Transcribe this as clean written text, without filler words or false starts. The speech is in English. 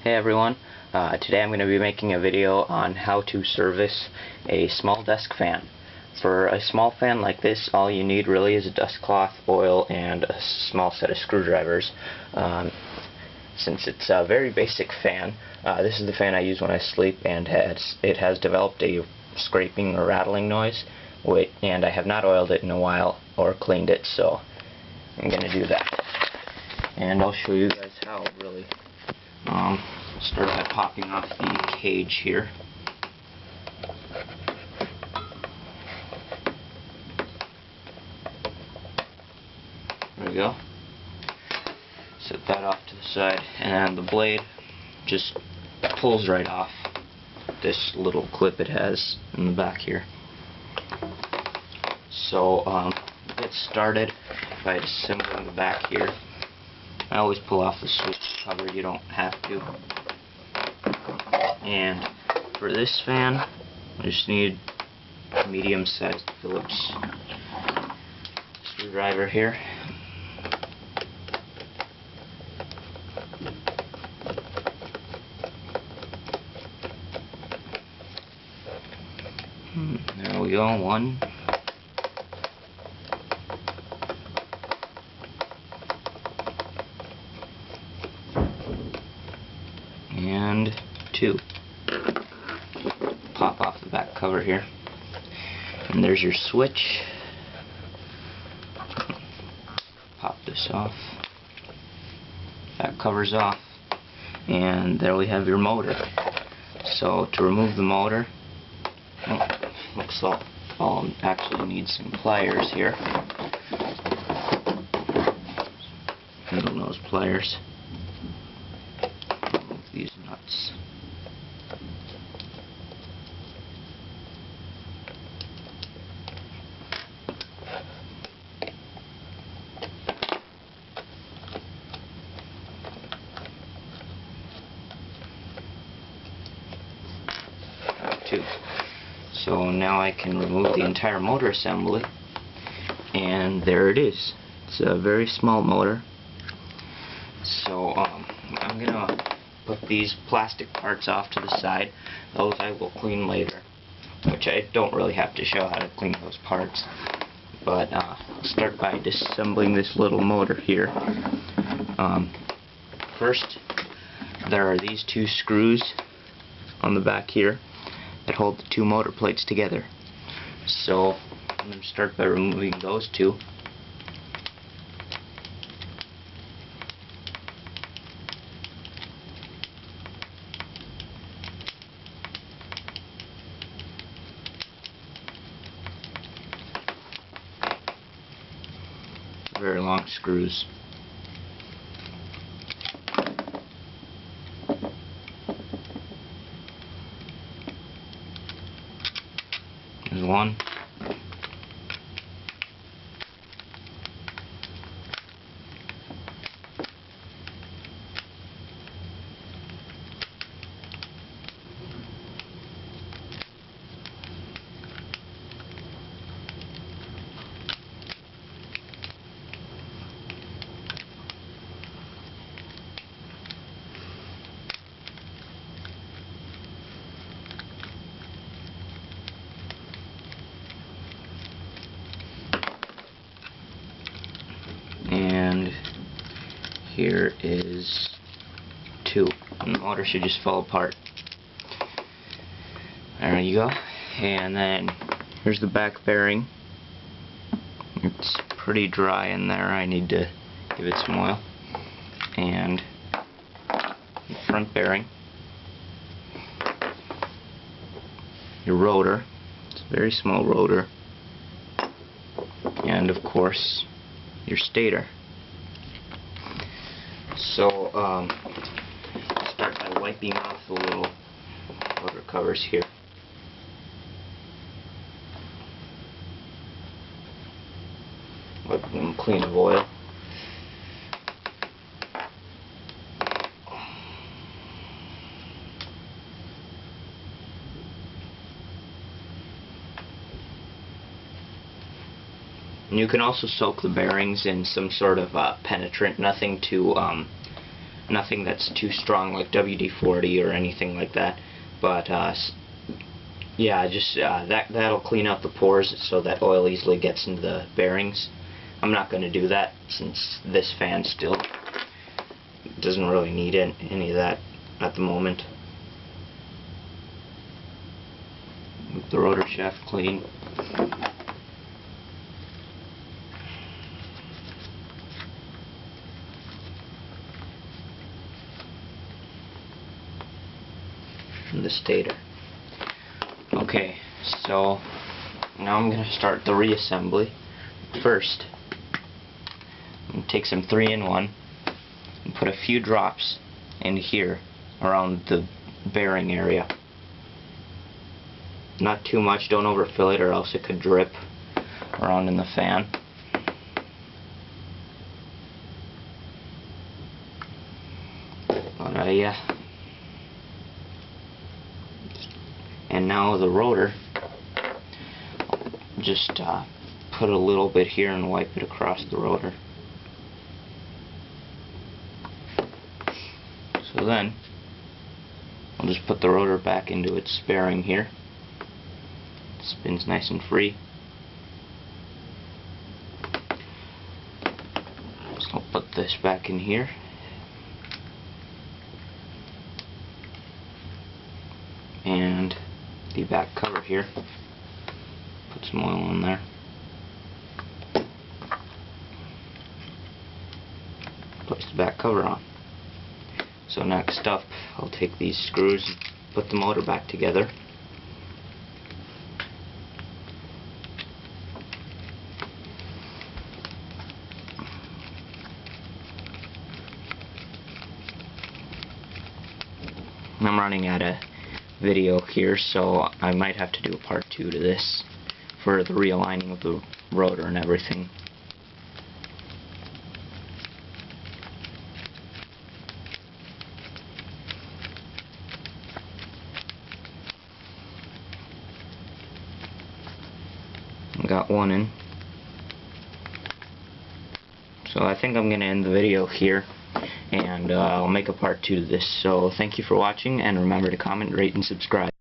Hey everyone, today I'm going to be making a video on how to service a small desk fan. For a small fan like this, all you need really is a dust cloth, oil, and a small set of screwdrivers. Since it's a very basic fan, this is the fan I use when I sleep, and it has developed a scraping or rattling noise, and I have not oiled it in a while or cleaned it, so I'm going to do that. And I'll show you guys how, really. Start by popping off the cage here. There we go. Set that off to the side, and the blade just pulls right off this little clip it has in the back here. So get started by assembling the back here. I always pull off the switch cover, you don't have to. And for this fan, I just need a medium-sized Phillips screwdriver here. There we go, one. And two. Pop off the back cover here. And there's your switch. Pop this off. That cover's off. And there we have your motor. So to remove the motor, looks like I'll actually need some pliers here. Needle nose pliers. Remove these nuts. Two. So now I can remove the entire motor assembly, and there it is. It's a very small motor. So I'm gonna put these plastic parts off to the side. Those I will clean later, which I don't really have to show how to clean those parts. But I'll start by disassembling this little motor here. First, there are these two screws on the back here that hold the two motor plates together. So I'm going to start by removing those two. Very long screws. There's one. And here is two. And the motor should just fall apart. There you go. And then here's the back bearing. It's pretty dry in there. I need to give it some oil. And the front bearing. Your rotor. It's a very small rotor. And of course, your stator. So start by wiping off the little motor covers here. Wipe them clean of oil. And you can also soak the bearings in some sort of penetrant, nothing too Nothing that's too strong like WD-40 or anything like that. But yeah, just that'll clean out the pores so that oil easily gets into the bearings. I'm not going to do that since this fan still doesn't really need any of that at the moment. Keep the rotor shaft clean. And the stator. Okay, so now I'm going to start the reassembly. First, I'm going to take some 3-in-1 and put a few drops in here around the bearing area. Not too much, don't overfill it or else it could drip around in the fan. But yeah. And now the rotor, just put a little bit here and wipe it across the rotor. So then I'll just put the rotor back into its bearing here. It spins nice and free. So I'll put this back in here. And the back cover here. Put some oil in there. Place the back cover on. So next up, I'll take these screws and put the motor back together. I'm running out of video here, so I might have to do a part 2 to this for the realigning of the rotor and everything. Got one in. So I think I'm going to end the video here, and I'll make a part 2 to this. So thank you for watching, and remember to comment, rate, and subscribe.